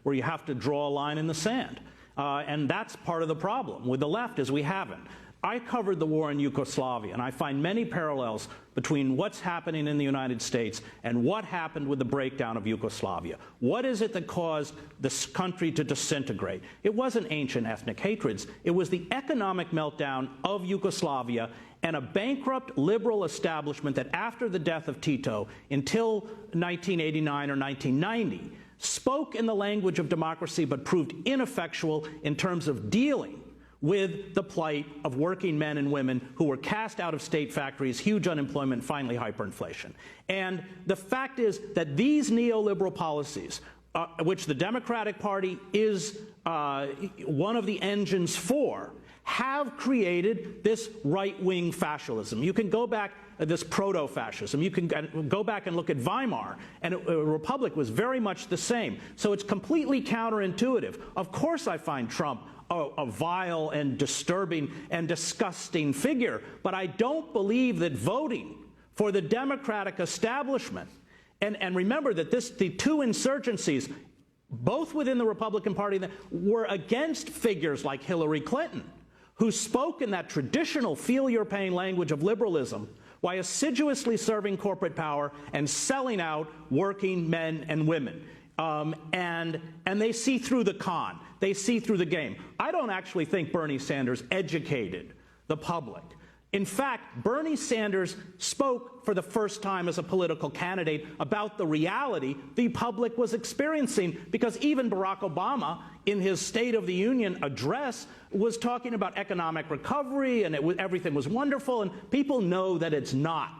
where you have to draw a line in the sand. And that's part of the problem with the left, is we haven't. I covered the war in Yugoslavia, and I find many parallels between what's happening in the United States and what happened with the breakdown of Yugoslavia. What is it that caused this country to disintegrate? It wasn't ancient ethnic hatreds. It was the economic meltdown of Yugoslavia and a bankrupt liberal establishment that, after the death of Tito, until 1989 or 1990, spoke in the language of democracy but proved ineffectual in terms of dealing with the plight of working men and women who were cast out of state factories, huge unemployment, finally hyperinflation. And the fact is that these neoliberal policies, which the Democratic Party is one of the engines for, have created this right-wing fascism. You can go back, this proto-fascism. You can go back and look at Weimar, and a republic was very much the same. So it's completely counterintuitive. Of course I find Trump a vile and disturbing and disgusting figure, but I don't believe that voting for the Democratic establishment, and remember that the two insurgencies, both within the Republican Party, were against figures like Hillary Clinton, who spoke in that traditional feel-your-pain language of liberalism while assiduously serving corporate power and selling out working men and women. And they see through the con. They see through the game. I don't actually think Bernie Sanders educated the public. In fact, Bernie Sanders spoke for the first time as a political candidate about the reality the public was experiencing, because even Barack Obama, in his State of the Union address, was talking about economic recovery and everything was wonderful, and people know that it's not.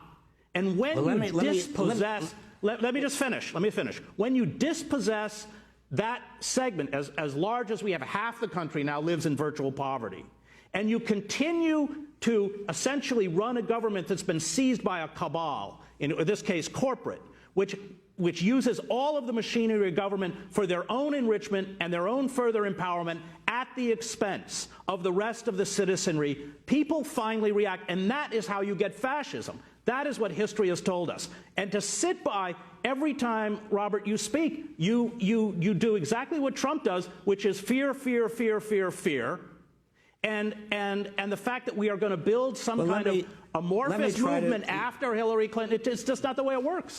And when let me just finish. Let me finish. When you dispossess that segment, as large as we have, half the country now lives in virtual poverty, and you continue to essentially run a government that's been seized by a cabal, in this case corporate, which uses all of the machinery of government for their own enrichment and their own further empowerment at the expense of the rest of the citizenry, people finally react, and that is how you get fascism. That is what history has told us. And to sit by every time, Robert, you speak, you do exactly what Trump does, which is fear, fear, fear, fear, fear. And the fact that we are going to build some kind of amorphous movement after Hillary Clinton, it's just not the way it works.